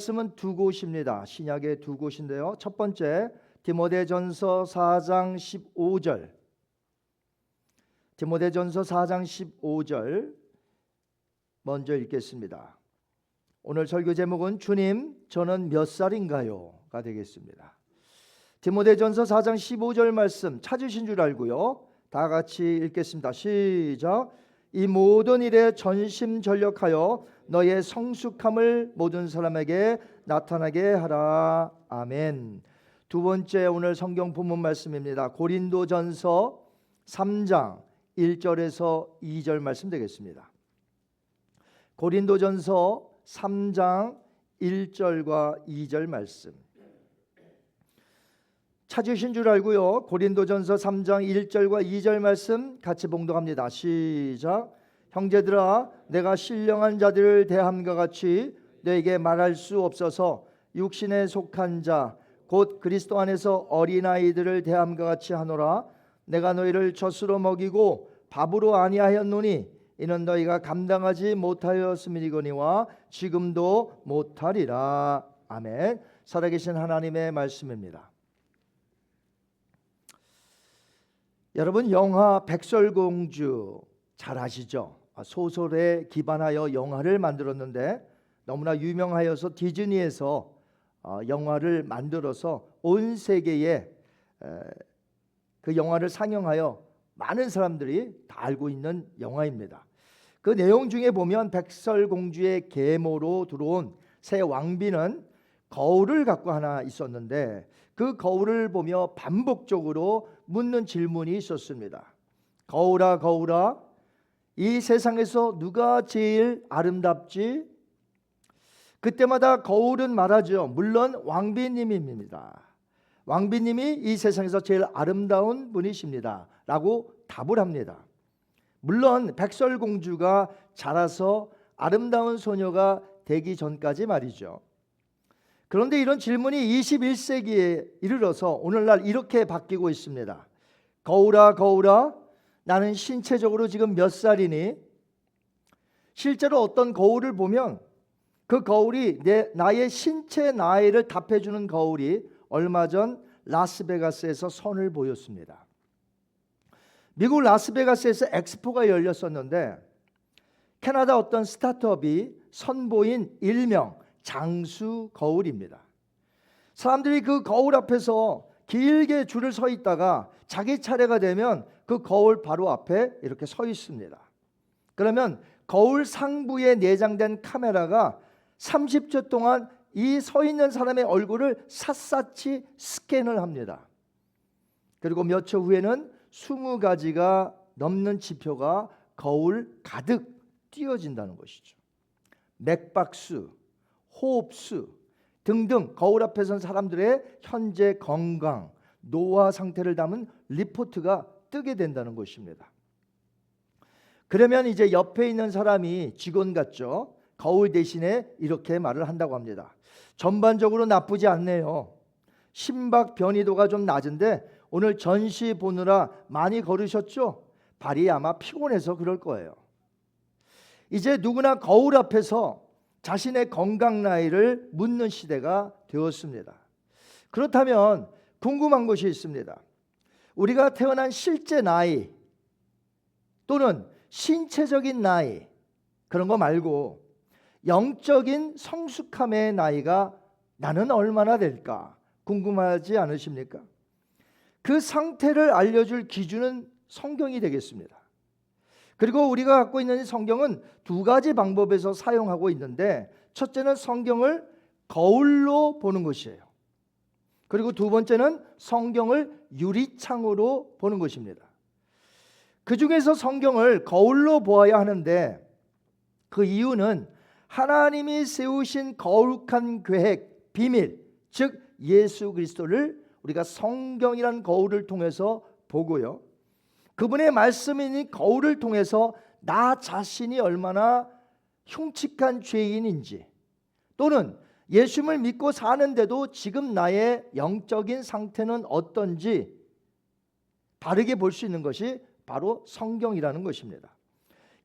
말씀은 두 곳입니다. 신약의 두 곳인데요. 첫 번째 디모데전서 4장 15절. 디모데전서 4장 15절 먼저 읽겠습니다. 오늘 설교 제목은 주님 저는 몇 살인가요?가 되겠습니다. 디모데전서 4장 15절 말씀 찾으신 줄 알고요. 다 같이 읽겠습니다. 시작. 이 모든 일에 전심전력하여 너의 성숙함을 모든 사람에게 나타나게 하라. 아멘. 두 번째 오늘 성경 본문 말씀입니다. 고린도전서 3장 1절에서 2절 말씀 되겠습니다. 고린도전서 3장 1절과 2절 말씀 찾으신 줄 알고요. 고린도전서 3장 1절과 2절 말씀 같이 봉독합니다. 시작. 형제들아 내가 신령한 자들을 대함과 같이 너에게 말할 수 없어서 육신에 속한 자 곧 그리스도 안에서 어린아이들을 대함과 같이 하노라. 내가 너희를 젖으로 먹이고 밥으로 아니하였노니 이는 너희가 감당하지 못하였음이거니와 지금도 못하리라. 아멘. 살아계신 하나님의 말씀입니다. 여러분 영화 백설공주 잘 아시죠? 소설에 기반하여 영화를 만들었는데 너무나 유명하여서 디즈니에서 영화를 만들어서 온 세계에 그 영화를 상영하여 많은 사람들이 다 알고 있는 영화입니다. 그 내용 중에 보면 백설공주의 계모로 들어온 새 왕비는 거울을 갖고 하나 있었는데 그 거울을 보며 반복적으로 묻는 질문이 있었습니다. 거울아 거울아 이 세상에서 누가 제일 아름답지? 그때마다 거울은 말하죠. 물론 왕비님입니다. 왕비님이 이 세상에서 제일 아름다운 분이십니다 라고 답을 합니다. 물론 백설공주가 자라서 아름다운 소녀가 되기 전까지 말이죠. 그런데 이런 질문이 21세기에 이르러서 오늘날 이렇게 바뀌고 있습니다. 거울아 거울아 나는 신체적으로 지금 몇 살이니? 실제로 어떤 거울을 보면 그 거울이 나의 신체 나이를 답해주는 거울이 얼마 전 라스베가스에서 선을 보였습니다. 미국 라스베가스에서 엑스포가 열렸었는데 캐나다 어떤 스타트업이 선보인 일명 장수 거울입니다. 사람들이 그 거울 앞에서 길게 줄을 서 있다가 자기 차례가 되면 그 거울 바로 앞에 이렇게 서 있습니다. 그러면 거울 상부에 내장된 카메라가 30초 동안 이 서 있는 사람의 얼굴을 샅샅이 스캔을 합니다. 그리고 몇 초 후에는 20가지가 넘는 지표가 거울 가득 띄어진다는 것이죠. 맥박수, 호흡수 등등 거울 앞에 선 사람들의 현재 건강, 노화 상태를 담은 리포트가 뜨게 된다는 것입니다. 그러면 이제 옆에 있는 사람이 직원 같죠. 거울 대신에 이렇게 말을 한다고 합니다. 전반적으로 나쁘지 않네요. 심박 변이도가 좀 낮은데 오늘 전시 보느라 많이 걸으셨죠? 발이 아마 피곤해서 그럴 거예요. 이제 누구나 거울 앞에서 자신의 건강 나이를 묻는 시대가 되었습니다. 그렇다면 궁금한 것이 있습니다. 우리가 태어난 실제 나이 또는 신체적인 나이 그런 거 말고 영적인 성숙함의 나이가 나는 얼마나 될까 궁금하지 않으십니까? 그 상태를 알려줄 기준은 성경이 되겠습니다. 그리고 우리가 갖고 있는 성경은 두 가지 방법에서 사용하고 있는데 첫째는 성경을 거울로 보는 것이에요. 그리고 두 번째는 성경을 유리창으로 보는 것입니다. 그 중에서 성경을 거울로 보아야 하는데 그 이유는 하나님이 세우신 거룩한 계획, 비밀, 즉 예수 그리스도를 우리가 성경이란 거울을 통해서 보고요. 그분의 말씀인 거울을 통해서 나 자신이 얼마나 흉측한 죄인인지 또는 예수님을 믿고 사는데도 지금 나의 영적인 상태는 어떤지 바르게 볼 수 있는 것이 바로 성경이라는 것입니다.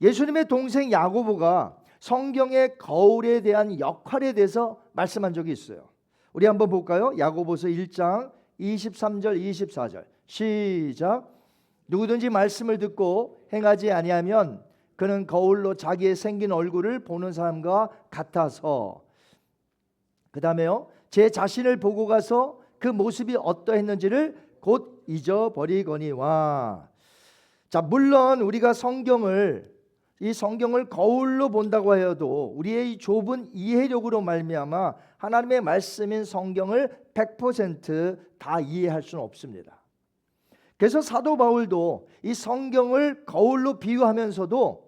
예수님의 동생 야고보가 성경의 거울에 대한 역할에 대해서 말씀한 적이 있어요. 우리 한번 볼까요? 야고보서 1장 23절 24절 시작. 누구든지 말씀을 듣고 행하지 아니하면 그는 거울로 자기의 생긴 얼굴을 보는 사람과 같아서, 그 다음에요, 제 자신을 보고 가서 그 모습이 어떠했는지를 곧 잊어버리거니와. 자, 물론 우리가 이 성경을 거울로 본다고 해도 우리의 이 좁은 이해력으로 말미암아 하나님의 말씀인 성경을 100% 이해할 수는 없습니다. 그래서 사도 바울도 이 성경을 거울로 비유하면서도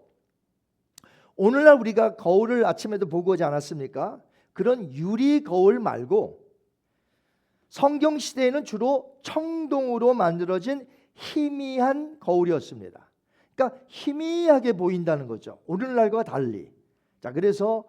오늘날 우리가 거울을 아침에도 보고 오지 않았습니까? 그런 유리 거울 말고 성경 시대에는 주로 청동으로 만들어진 희미한 거울이었습니다. 그러니까 희미하게 보인다는 거죠. 오늘날과 달리. 자, 그래서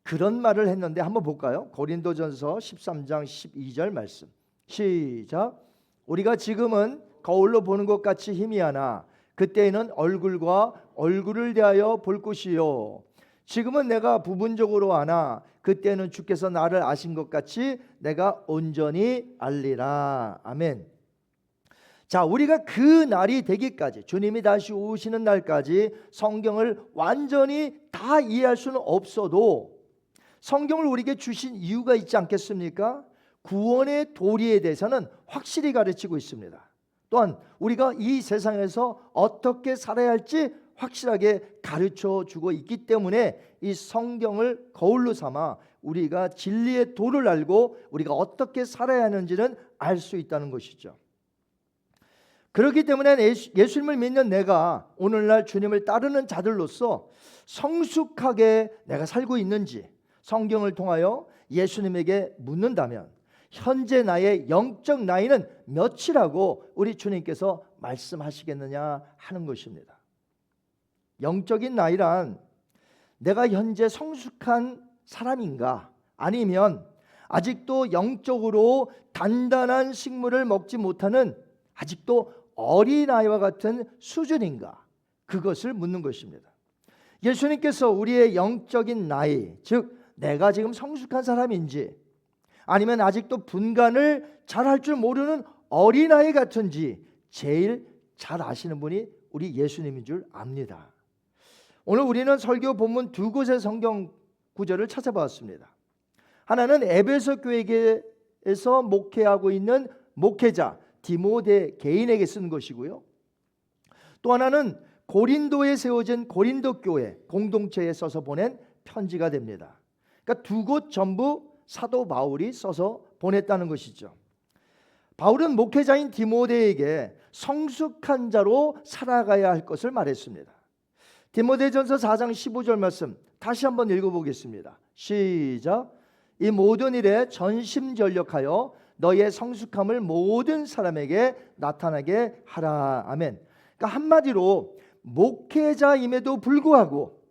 그런 말을 했는데 한번 볼까요? 고린도전서 13장 12절 말씀 시작. 우리가 지금은 거울로 보는 것 같이 희미하나 그때에는 얼굴과 얼굴을 대하여 볼 것이요. 지금은 내가 부분적으로 아나 그때는 주께서 나를 아신 것 같이 내가 온전히 알리라. 아멘. 자, 우리가 그 날이 되기까지, 주님이 다시 오시는 날까지 성경을 완전히 다 이해할 수는 없어도 성경을 우리에게 주신 이유가 있지 않겠습니까? 구원의 도리에 대해서는 확실히 가르치고 있습니다. 또한 우리가 이 세상에서 어떻게 살아야 할지 확실하게 가르쳐 주고 있기 때문에 이 성경을 거울로 삼아 우리가 진리의 도를 알고 우리가 어떻게 살아야 하는지는 알 수 있다는 것이죠. 그렇기 때문에 예수님을 믿는 내가 오늘날 주님을 따르는 자들로서 성숙하게 내가 살고 있는지 성경을 통하여 예수님에게 묻는다면 현재 나의 영적 나이는 몇이라고 우리 주님께서 말씀하시겠느냐 하는 것입니다. 영적인 나이란 내가 현재 성숙한 사람인가, 아니면 아직도 영적으로 단단한 식물을 먹지 못하는 아직도 어린아이와 같은 수준인가, 그것을 묻는 것입니다. 예수님께서 우리의 영적인 나이, 즉 내가 지금 성숙한 사람인지 아니면 아직도 분간을 잘할 줄 모르는 어린아이 같은지 제일 잘 아시는 분이 우리 예수님인 줄 압니다. 오늘 우리는 설교 본문 두 곳의 성경 구절을 찾아봤습니다. 하나는 에베소 교회에서 목회하고 있는 목회자 디모데 개인에게 쓴 것이고요. 또 하나는 고린도에 세워진 고린도 교회 공동체에 써서 보낸 편지가 됩니다. 그러니까 두 곳 전부 사도 바울이 써서 보냈다는 것이죠. 바울은 목회자인 디모데에게 성숙한 자로 살아가야 할 것을 말했습니다. 디모데전서 4장 15절 말씀 다시 한번 읽어보겠습니다. 시작. 이 모든 일에 전심전력하여 너의 성숙함을 모든 사람에게 나타나게 하라. 아멘. 그러니까 한마디로 목회자임에도 불구하고,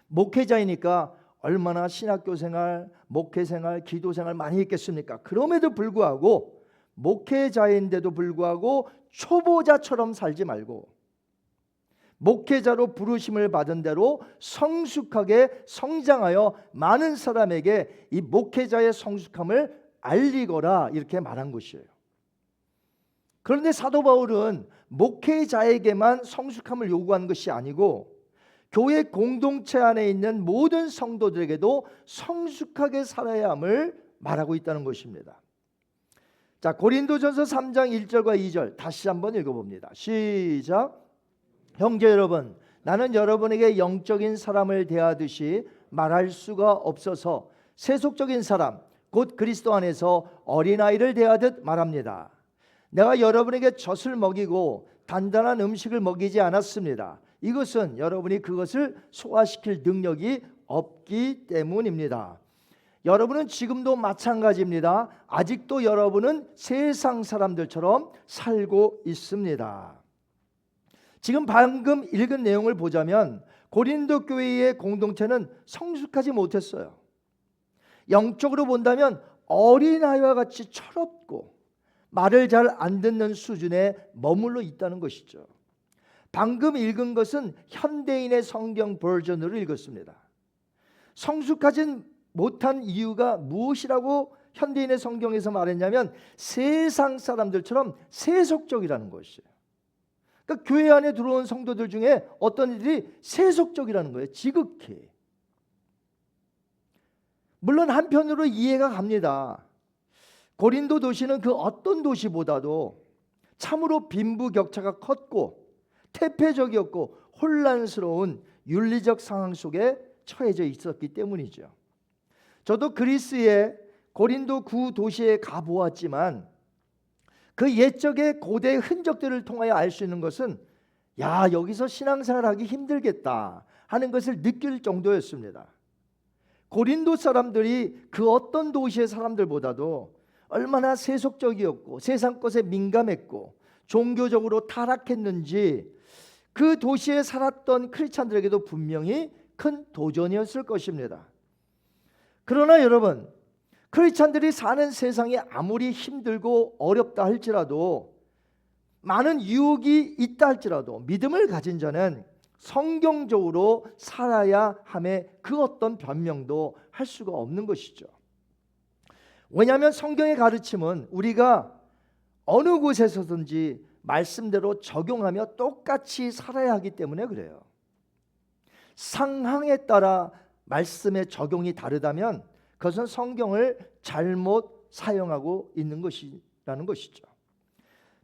목회자이니까 얼마나 신학교 생활, 목회 생활, 기도 생활 많이 했겠습니까? 그럼에도 불구하고 목회자인데도 불구하고 초보자처럼 살지 말고 목회자로 부르심을 받은 대로 성숙하게 성장하여 많은 사람에게 이 목회자의 성숙함을 알리거라, 이렇게 말한 것이에요. 그런데 사도 바울은 목회자에게만 성숙함을 요구한 것이 아니고 교회 공동체 안에 있는 모든 성도들에게도 성숙하게 살아야 함을 말하고 있다는 것입니다. 자, 고린도전서 3장 1절과 2절 다시 한번 읽어봅니다. 시작. 형제 여러분, 나는 여러분에게 영적인 사람을 대하듯이 말할 수가 없어서 세속적인 사람 곧 그리스도 안에서 어린아이를 대하듯 말합니다. 내가 여러분에게 젖을 먹이고 단단한 음식을 먹이지 않았습니다. 이것은 여러분이 그것을 소화시킬 능력이 없기 때문입니다. 여러분은 지금도 마찬가지입니다. 아직도 여러분은 세상 사람들처럼 살고 있습니다. 지금 방금 읽은 내용을 보자면 고린도 교회의 공동체는 성숙하지 못했어요. 영적으로 본다면 어린아이와 같이 철없고 말을 잘 안 듣는 수준에 머물러 있다는 것이죠. 방금 읽은 것은 현대인의 성경 버전으로 읽었습니다. 성숙하진 못한 이유가 무엇이라고 현대인의 성경에서 말했냐면 세상 사람들처럼 세속적이라는 것이에요. 그러니까 교회 안에 들어온 성도들 중에 어떤 이들이 세속적이라는 거예요. 지극히. 물론 한편으로 이해가 갑니다. 고린도 도시는 그 어떤 도시보다도 참으로 빈부격차가 컸고 태폐적이었고 혼란스러운 윤리적 상황 속에 처해져 있었기 때문이죠. 저도 그리스의 고린도 구 도시에 가보았지만 그 옛적의 고대 흔적들을 통하여 알 수 있는 것은 야, 여기서 신앙생활하기 힘들겠다 하는 것을 느낄 정도였습니다. 고린도 사람들이 그 어떤 도시의 사람들보다도 얼마나 세속적이었고 세상 것에 민감했고 종교적으로 타락했는지 그 도시에 살았던 크리스찬들에게도 분명히 큰 도전이었을 것입니다. 그러나 여러분, 크리스찬들이 사는 세상이 아무리 힘들고 어렵다 할지라도 많은 유혹이 있다 할지라도 믿음을 가진 자는 성경적으로 살아야 함에 그 어떤 변명도 할 수가 없는 것이죠. 왜냐하면 성경의 가르침은 우리가 어느 곳에서든지 말씀대로 적용하며 똑같이 살아야 하기 때문에 그래요. 상황에 따라 말씀의 적용이 다르다면 그것은 성경을 잘못 사용하고 있는 것이라는 것이죠.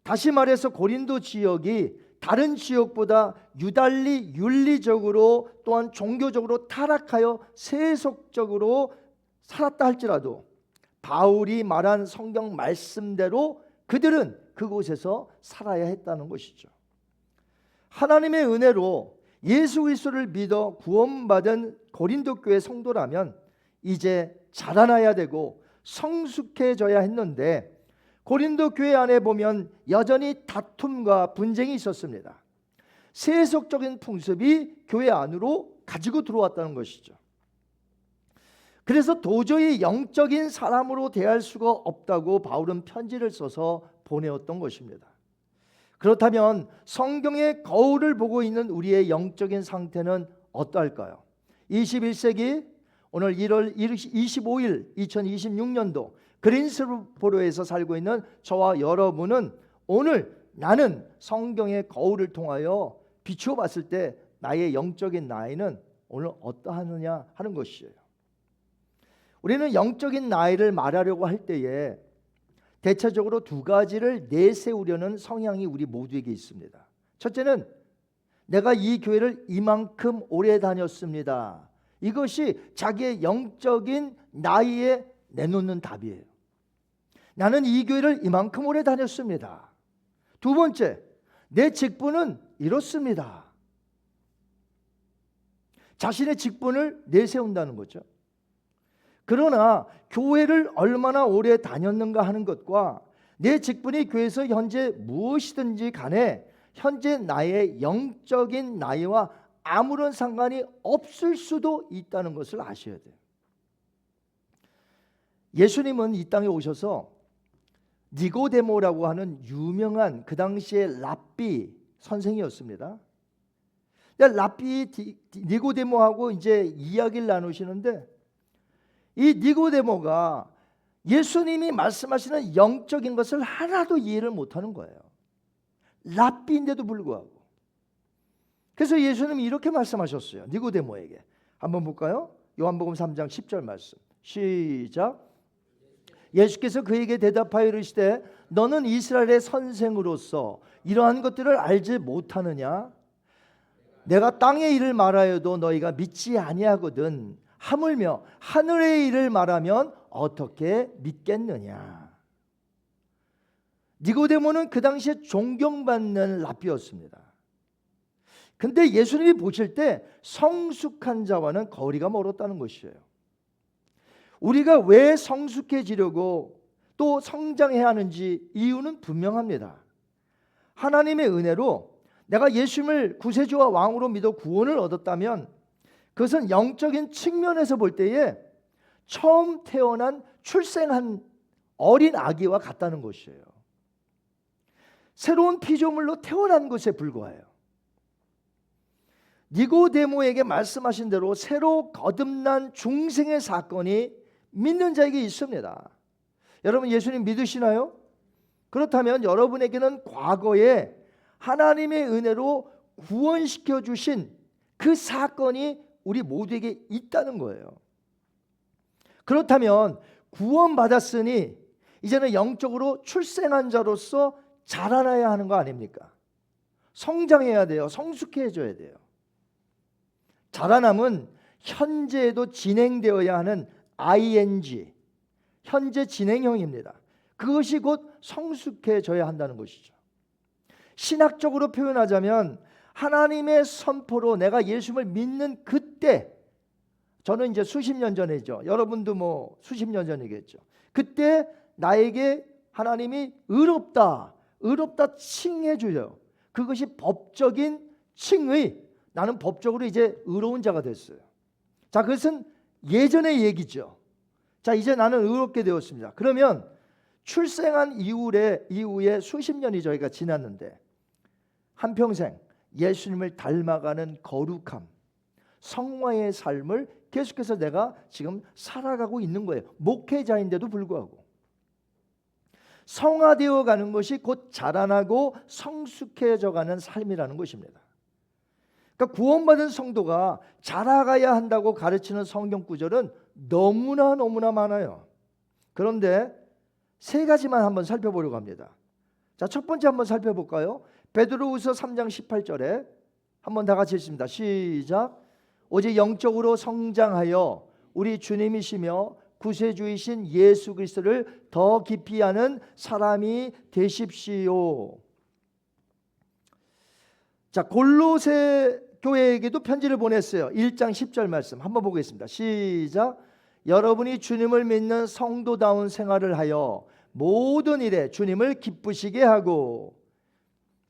다시 말해서 고린도 지역이 다른 지역보다 유달리 윤리적으로 또한 종교적으로 타락하여 세속적으로 살았다 할지라도 바울이 말한 성경 말씀대로 그들은 그곳에서 살아야 했다는 것이죠. 하나님의 은혜로 예수 그리스도를 믿어 구원받은 고린도 교회 성도라면 이제 자라나야 되고 성숙해져야 했는데 고린도 교회 안에 보면 여전히 다툼과 분쟁이 있었습니다. 세속적인 풍습이 교회 안으로 가지고 들어왔다는 것이죠. 그래서 도저히 영적인 사람으로 대할 수가 없다고 바울은 편지를 써서 보내었던 것입니다. 그렇다면 성경의 거울을 보고 있는 우리의 영적인 상태는 어떠할까요? 21세기 오늘 1월 25일 2026년도 그린스보로에서 살고 있는 저와 여러분은 오늘 나는 성경의 거울을 통하여 비추어 봤을 때 나의 영적인 나이는 오늘 어떠하느냐 하는 것이에요. 우리는 영적인 나이를 말하려고 할 때에 대체적으로 두 가지를 내세우려는 성향이 우리 모두에게 있습니다. 첫째는 내가 이 교회를 이만큼 오래 다녔습니다. 이것이 자기의 영적인 나이에 내놓는 답이에요. 나는 이 교회를 이만큼 오래 다녔습니다. 두 번째, 내 직분은 이렇습니다. 자신의 직분을 내세운다는 거죠. 그러나 교회를 얼마나 오래 다녔는가 하는 것과 내 직분이 교회에서 현재 무엇이든지 간에 현재 나의 영적인 나이와 아무런 상관이 없을 수도 있다는 것을 아셔야 돼요. 예수님은 이 땅에 오셔서 니고데모라고 하는 유명한 그 당시의 랍비 선생이었습니다. 랍비 니고데모하고 이제 이야기를 나누시는데 이 니고데모가 예수님이 말씀하시는 영적인 것을 하나도 이해를 못하는 거예요. 랍비인데도 불구하고. 그래서 예수님이 이렇게 말씀하셨어요. 니고데모에게. 한번 볼까요? 요한복음 3장 10절 말씀. 시작. 예수께서 그에게 대답하여 이르시되 너는 이스라엘의 선생으로서 이러한 것들을 알지 못하느냐? 내가 땅의 일을 말하여도 너희가 믿지 아니하거든. 하물며 하늘의 일을 말하면 어떻게 믿겠느냐? 니고데모는 그 당시에 존경받는 랍비였습니다. 근데 예수님이 보실 때 성숙한 자와는 거리가 멀었다는 것이에요. 우리가 왜 성숙해지려고 또 성장해야 하는지 이유는 분명합니다. 하나님의 은혜로 내가 예수님을 구세주와 왕으로 믿어 구원을 얻었다면 그것은 영적인 측면에서 볼 때에 처음 태어난 출생한 어린 아기와 같다는 것이에요. 새로운 피조물로 태어난 것에 불과해요. 니고데모에게 말씀하신 대로 새로 거듭난 중생의 사건이 믿는 자에게 있습니다. 여러분 예수님 믿으시나요? 그렇다면 여러분에게는 과거에 하나님의 은혜로 구원시켜 주신 그 사건이 우리 모두에게 있다는 거예요. 그렇다면 구원받았으니 이제는 영적으로 출생한 자로서 자라나야 하는 거 아닙니까? 성장해야 돼요. 성숙해져야 돼요. 자라남은 현재에도 진행되어야 하는 ing, 현재 진행형입니다. 그것이 곧 성숙해져야 한다는 것이죠. 신학적으로 표현하자면 하나님의 선포로 내가 예수를 믿는 그때, 저는 이제 수십 년 전이죠. 여러분도 뭐 수십 년 전이겠죠. 그때 나에게 하나님이 의롭다 칭해 주려. 그것이 법적인 칭의. 나는 법적으로 이제 의로운 자가 됐어요. 자, 그것은 예전의 얘기죠. 자, 이제 나는 의롭게 되었습니다. 그러면 출생한 이후에 수십 년이 저희가 지났는데 한평생 예수님을 닮아가는 거룩함, 성화의 삶을 계속해서 내가 지금 살아가고 있는 거예요. 목회자인데도 불구하고 성화되어 가는 것이 곧 자라나고 성숙해져 가는 삶이라는 것입니다. 그러니까 구원받은 성도가 자라가야 한다고 가르치는 성경 구절은 너무나 많아요. 그런데 세 가지만 한번 살펴보려고 합니다. 자, 첫 번째 한번 살펴볼까요? 베드로후서 3장 18절에 한번 다 같이 읽습니다. 시작. 오직 영적으로 성장하여 우리 주님이시며 구세주이신 예수 그리스도를 더 깊이 아는 사람이 되십시오. 자, 골로새 교회에게도 편지를 보냈어요. 1장 10절 말씀 한번 보겠습니다. 시작. 여러분이 주님을 믿는 성도다운 생활을 하여 모든 일에 주님을 기쁘시게 하고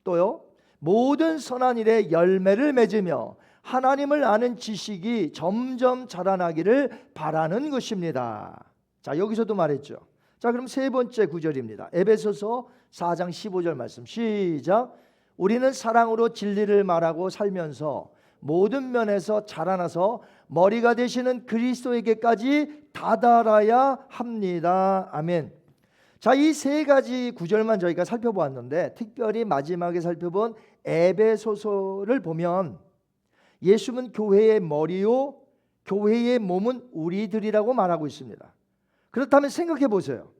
또요 모든 선한 일에 열매를 맺으며 하나님을 아는 지식이 점점 자라나기를 바라는 것입니다. 자, 여기서도 말했죠. 자, 그럼 세 번째 구절입니다. 에베소서 4장 15절 말씀 시작. 우리는 사랑으로 진리를 말하고 살면서 모든 면에서 자라나서 머리가 되시는 그리스도에게까지 다다라야 합니다. 아멘. 자, 이 세 가지 구절만 저희가 살펴보았는데 특별히 마지막에 살펴본 에베소서를 보면 예수는 교회의 머리요 교회의 몸은 우리들이라고 말하고 있습니다. 그렇다면 생각해 보세요.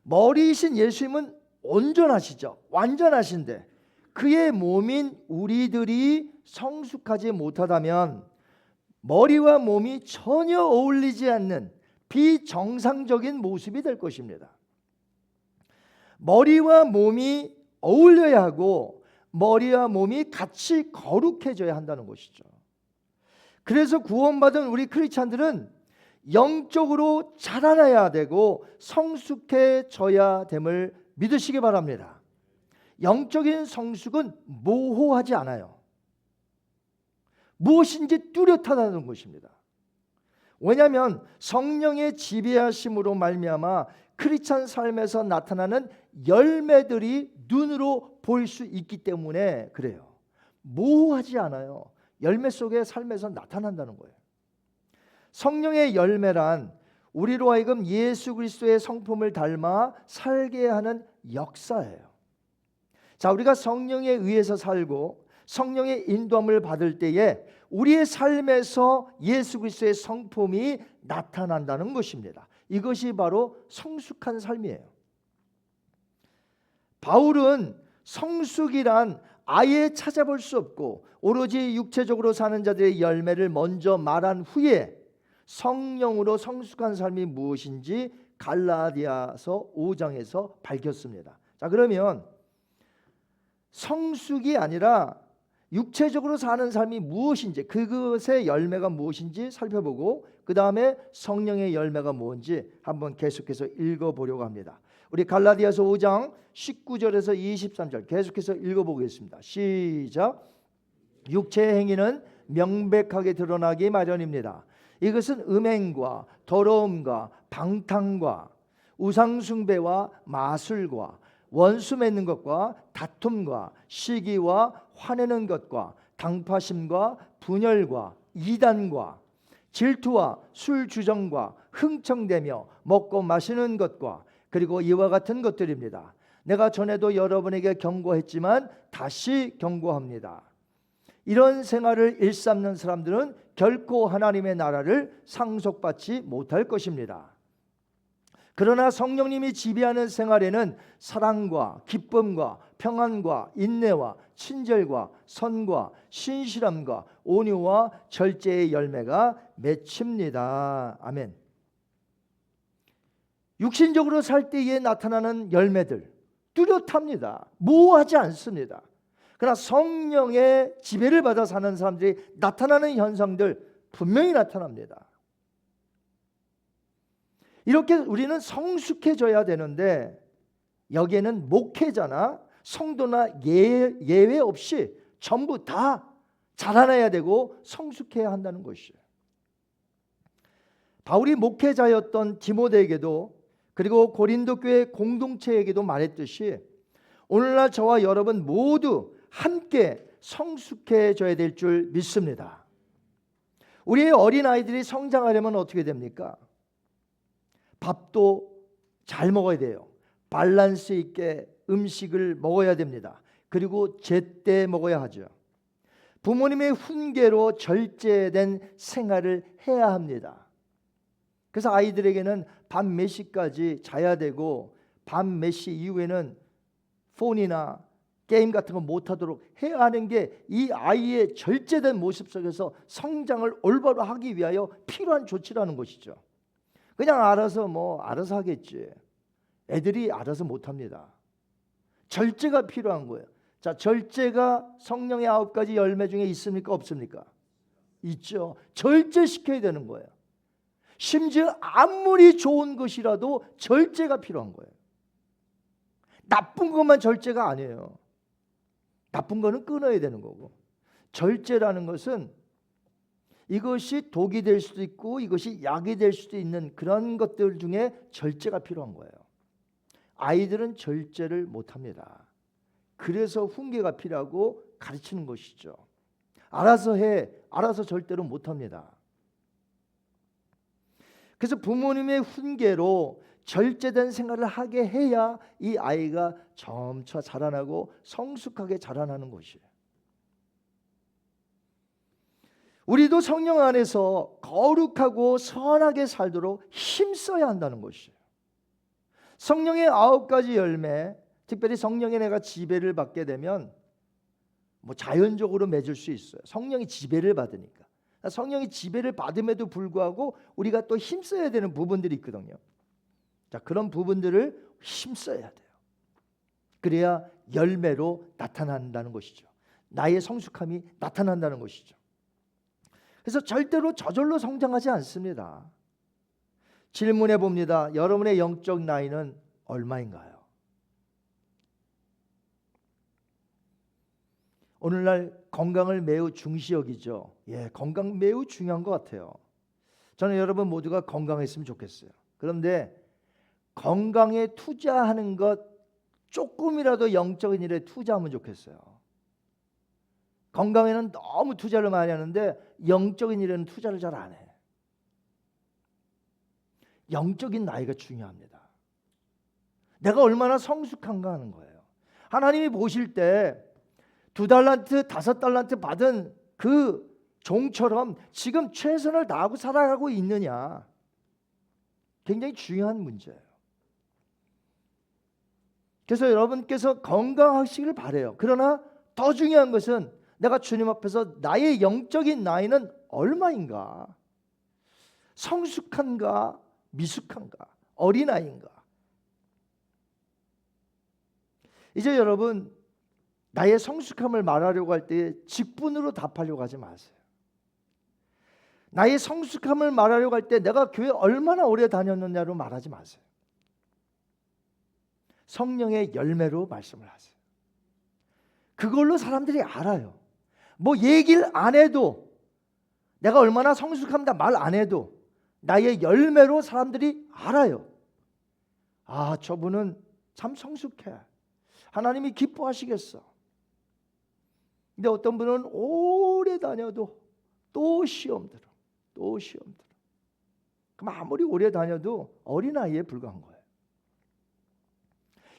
머리이신 예수님은 온전하시죠. 완전하신데 그의 몸인 우리들이 성숙하지 못하다면 머리와 몸이 전혀 어울리지 않는 비정상적인 모습이 될 것입니다. 머리와 몸이 어울려야 하고 머리와 몸이 같이 거룩해져야 한다는 것이죠. 그래서 구원받은 우리 크리스찬들은 영적으로 자라나야 되고 성숙해져야 됨을 믿으시기 바랍니다. 영적인 성숙은 모호하지 않아요. 무엇인지 뚜렷하다는 것입니다. 왜냐하면 성령의 지배하심으로 말미암아 크리스찬 삶에서 나타나는 열매들이 눈으로 보일 수 있기 때문에 그래요. 모호하지 않아요. 열매 속에 삶에서 나타난다는 거예요. 성령의 열매란 우리로 하여금 예수 그리스도의 성품을 닮아 살게 하는 역사예요. 자, 우리가 성령에 의해서 살고 성령의 인도함을 받을 때에 우리의 삶에서 예수 그리스도의 성품이 나타난다는 것입니다. 이것이 바로 성숙한 삶이에요. 바울은 성숙이란 아예 찾아볼 수 없고 오로지 육체적으로 사는 자들의 열매를 먼저 말한 후에 성령으로 성숙한 삶이 무엇인지 갈라디아서 5장에서 밝혔습니다. 자, 그러면 성숙이 아니라 육체적으로 사는 삶이 무엇인지 그것의 열매가 무엇인지 살펴보고 그 다음에 성령의 열매가 뭔지 한번 계속해서 읽어보려고 합니다. 우리 갈라디아서 5장 19절에서 23절 계속해서 읽어보겠습니다. 시작. 육체의 행위는 명백하게 드러나기 마련입니다. 이것은 음행과 더러움과 방탕과 우상숭배와 마술과 원수 맺는 것과 다툼과 시기와 화내는 것과 당파심과 분열과 이단과 질투와 술주정과 흥청대며 먹고 마시는 것과 그리고 이와 같은 것들입니다. 내가 전에도 여러분에게 경고했지만 다시 경고합니다. 이런 생활을 일삼는 사람들은 결코 하나님의 나라를 상속받지 못할 것입니다. 그러나 성령님이 지배하는 생활에는 사랑과 기쁨과 평안과 인내와 친절과 선과 신실함과 온유와 절제의 열매가 맺힙니다. 아멘. 육신적으로 살 때에 나타나는 열매들 뚜렷합니다. 모호하지 않습니다. 그러나 성령의 지배를 받아 사는 사람들이 나타나는 현상들 분명히 나타납니다. 이렇게 우리는 성숙해져야 되는데 여기에는 목회자나 성도나 예외 없이 전부 다 자라나야 되고 성숙해야 한다는 것이에요. 바울이 목회자였던 디모데에게도 그리고 고린도 교회 공동체에게도 말했듯이 오늘날 저와 여러분 모두 함께 성숙해져야 될 줄 믿습니다. 우리의 어린아이들이 성장하려면 어떻게 됩니까? 밥도 잘 먹어야 돼요. 밸런스 있게 음식을 먹어야 됩니다. 그리고 제때 먹어야 하죠. 부모님의 훈계로 절제된 생활을 해야 합니다. 그래서 아이들에게는 밤 몇 시까지 자야 되고 밤 몇 시 이후에는 폰이나 게임 같은 거 못하도록 해야 하는 게 이 아이의 절제된 모습 속에서 성장을 올바로 하기 위하여 필요한 조치라는 것이죠. 그냥 알아서 하겠지. 애들이 알아서 못합니다. 절제가 필요한 거예요. 자, 절제가 성령의 9가지 열매 중에 있습니까? 없습니까? 있죠. 절제시켜야 되는 거예요. 심지어 아무리 좋은 것이라도 절제가 필요한 거예요. 나쁜 것만 절제가 아니에요. 나쁜 거는 끊어야 되는 거고, 절제라는 것은 이것이 독이 될 수도 있고 이것이 약이 될 수도 있는 그런 것들 중에 절제가 필요한 거예요. 아이들은 절제를 못합니다. 그래서 훈계가 필요하고 가르치는 것이죠. 알아서 해, 알아서 절대로 못합니다. 그래서 부모님의 훈계로 절제된 생활을 하게 해야 이 아이가 점차 자라나고 성숙하게 자라나는 것이에요. 우리도 성령 안에서 거룩하고 선하게 살도록 힘써야 한다는 것이에요. 성령의 9가지 열매, 특별히 성령의 내가 지배를 받게 되면 자연적으로 맺을 수 있어요. 성령이 지배를 받으니까. 성령이 지배를 받음에도 불구하고 우리가 또 힘써야 되는 부분들이 있거든요. 자, 그런 부분들을 힘써야 돼요. 그래야 열매로 나타난다는 것이죠. 나의 성숙함이 나타난다는 것이죠. 그래서 절대로 저절로 성장하지 않습니다. 질문해 봅니다. 여러분의 영적 나이는 얼마인가요? 오늘날 건강을 매우 중시 여기죠. 건강 매우 중요한 것 같아요. 저는 여러분 모두가 건강했으면 좋겠어요. 그런데 건강에 투자하는 것 조금이라도 영적인 일에 투자하면 좋겠어요. 건강에는 너무 투자를 많이 하는데 영적인 일에는 투자를 잘 안 해. 영적인 나이가 중요합니다. 내가 얼마나 성숙한가 하는 거예요. 하나님이 보실 때 2달란트, 5달란트 받은 그 종처럼 지금 최선을 다하고 살아가고 있느냐, 굉장히 중요한 문제예요. 그래서 여러분께서 건강하시길 바라요. 그러나 더 중요한 것은 내가 주님 앞에서 나의 영적인 나이는 얼마인가? 성숙한가? 미숙한가? 어린아이인가? 이제 여러분, 나의 성숙함을 말하려고 할 때 직분으로 답하려고 하지 마세요. 나의 성숙함을 말하려고 할 때 내가 교회 얼마나 오래 다녔느냐로 말하지 마세요. 성령의 열매로 말씀을 하세요. 그걸로 사람들이 알아요. 얘기를 안 해도, 내가 얼마나 성숙합니다 말 안 해도 나의 열매로 사람들이 알아요. 아, 저분은 참 성숙해. 하나님이 기뻐하시겠어. 근데 어떤 분은 오래 다녀도 또 시험 들어. 또 시험 들어. 그럼 아무리 오래 다녀도 어린아이에 불과한 거예요.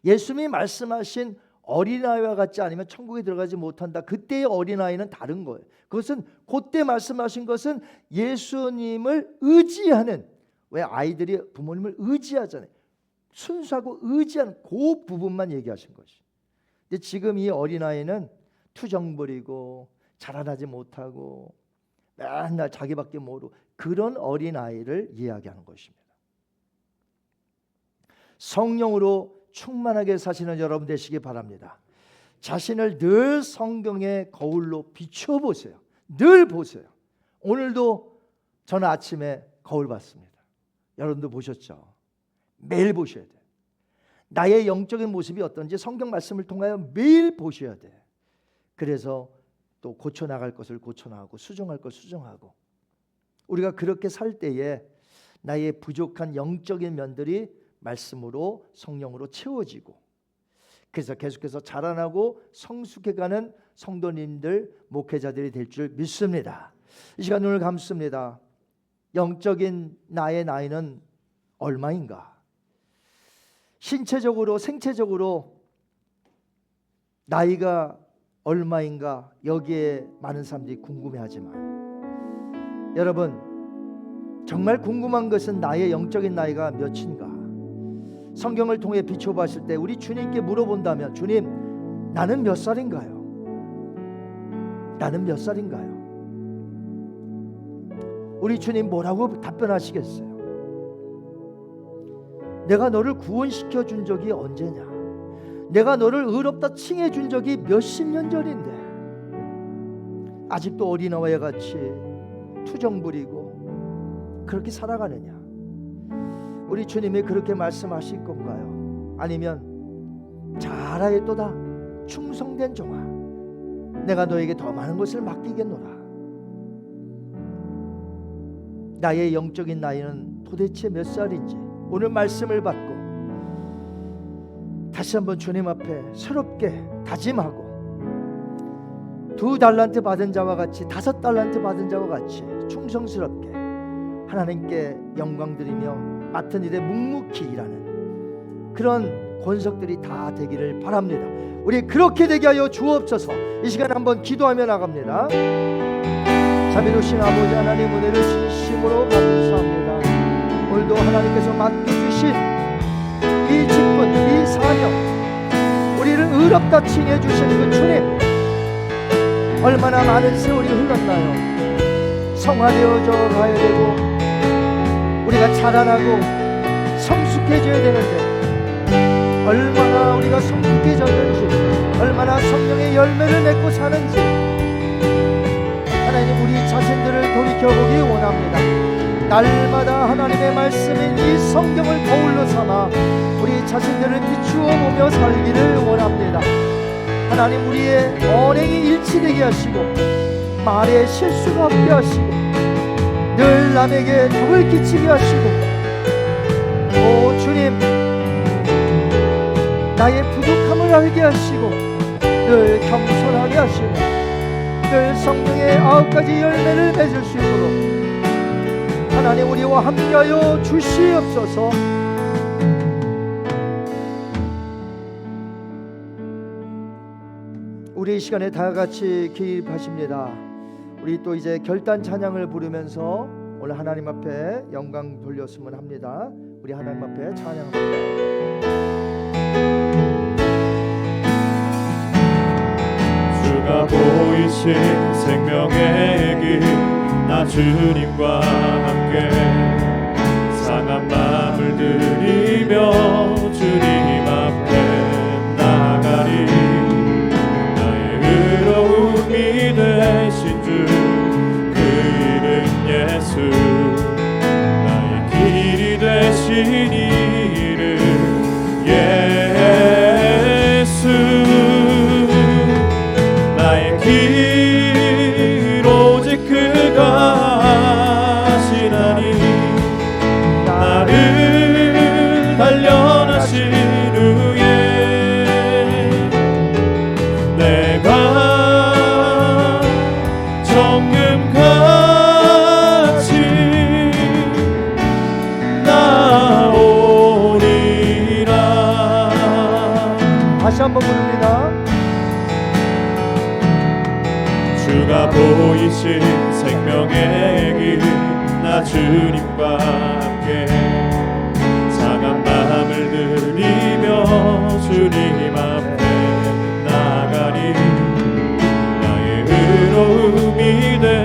예수님이 말씀하신 어린아이와 같지 않으면 천국에 들어가지 못한다. 그때의 어린아이는 다른 거예요. 그것은 그때 말씀하신 것은 예수님을 의지하는, 왜 아이들이 부모님을 의지하잖아요. 순수하고 의지하는 그 부분만 얘기하신 것이. 근데 지금 이 어린아이는 투정 부리고 자라나지 못하고 맨날 자기밖에 모르고 그런 어린아이를 이야기하는 것입니다. 성령으로 충만하게 사시는 여러분 되시기 바랍니다. 자신을 늘 성경의 거울로 비춰보세요. 늘 보세요. 오늘도 저는 아침에 거울 봤습니다. 여러분도 보셨죠? 매일 보셔야 돼요. 나의 영적인 모습이 어떤지 성경 말씀을 통하여 매일 보셔야 돼요. 그래서 또 고쳐나갈 것을 고쳐나가고 수정할 것 수정하고, 우리가 그렇게 살 때에 나의 부족한 영적인 면들이 말씀으로 성령으로 채워지고, 그래서 계속해서 자라나고 성숙해가는 성도님들, 목회자들이 될 줄 믿습니다. 이 시간 눈을 감습니다. 영적인 나의 나이는 얼마인가? 신체적으로 생체적으로 나이가 얼마인가? 여기에 많은 사람들이 궁금해하지만 여러분, 정말 궁금한 것은 나의 영적인 나이가 몇인가? 성경을 통해 비춰봤을 때 우리 주님께 물어본다면, 주님, 나는 몇 살인가요? 나는 몇 살인가요? 우리 주님 뭐라고 답변하시겠어요? 내가 너를 구원시켜 준 적이 언제냐? 내가 너를 의롭다 칭해 준 적이 몇십 년 전인데 아직도 어린아이와 같이 투정 부리고 그렇게 살아가느냐? 우리 주님이 그렇게 말씀하실 건가요? 아니면 잘하였도다 충성된 종아, 내가 너에게 더 많은 것을 맡기겠노라. 나의 영적인 나이는 도대체 몇 살인지 오늘 말씀을 받고 다시 한번 주님 앞에 새롭게 다짐하고, 2달란트 받은 자와 같이 5달란트 받은 자와 같이 충성스럽게 하나님께 영광 드리며 맡은 일에 묵묵히 일하는 그런 권석들이 다 되기를 바랍니다. 우리 그렇게 되게 하여 주옵소서. 이 시간 한번 기도하며 나갑니다. 자비로우신 아버지 하나님, 은혜를 진심으로 감사합니다. 오늘도 하나님께서 맡겨주신 이 직분, 이 사명, 우리를 의롭다 칭해 주신 그 주님, 얼마나 많은 세월이 흘렀나요? 성화되어져 가야 되고 우리가 자라나고 성숙해져야 되는데 얼마나 우리가 성숙해졌는지, 얼마나 성령의 열매를 맺고 사는지 하나님, 우리 자신들을 돌이켜보기 원합니다. 날마다 하나님의 말씀인 이 성경을 거울로 삼아 우리 자신들을 비추어 보며 살기를 원합니다. 하나님, 우리의 언행이 일치되게 하시고 말에 실수가 없게 하시고 늘 남에게 덕을 끼치게 하시고, 오 주님, 나의 부족함을 알게 하시고 늘 겸손하게 하시고 늘 성령의 9가지 열매를 맺을 수 있도록 하나님, 우리와 함께하여 주시옵소서. 우리 이 시간에 다 같이 기입하십니다. 우리 또 이제 결단 찬양을 부르면서 오늘 하나님 앞에 영광 돌렸으면 합니다. 우리 하나님 앞에 찬양합니다. 주가 보이신 생명의 길, 나 주님과 함께 상한 마음을 들이며 주님 앞에 나가리. 나의 의로움이 되신 주, 그 이름 예수, 나의 길이 되신 이름 예수. 나의 길 오직 그가 하시나니 나를 한번 부릅니다. 주가 보이신 생명의 길 나 주님과 함께 상한 마음을 들이며 주님 앞에 나가니 나의 의로움이 되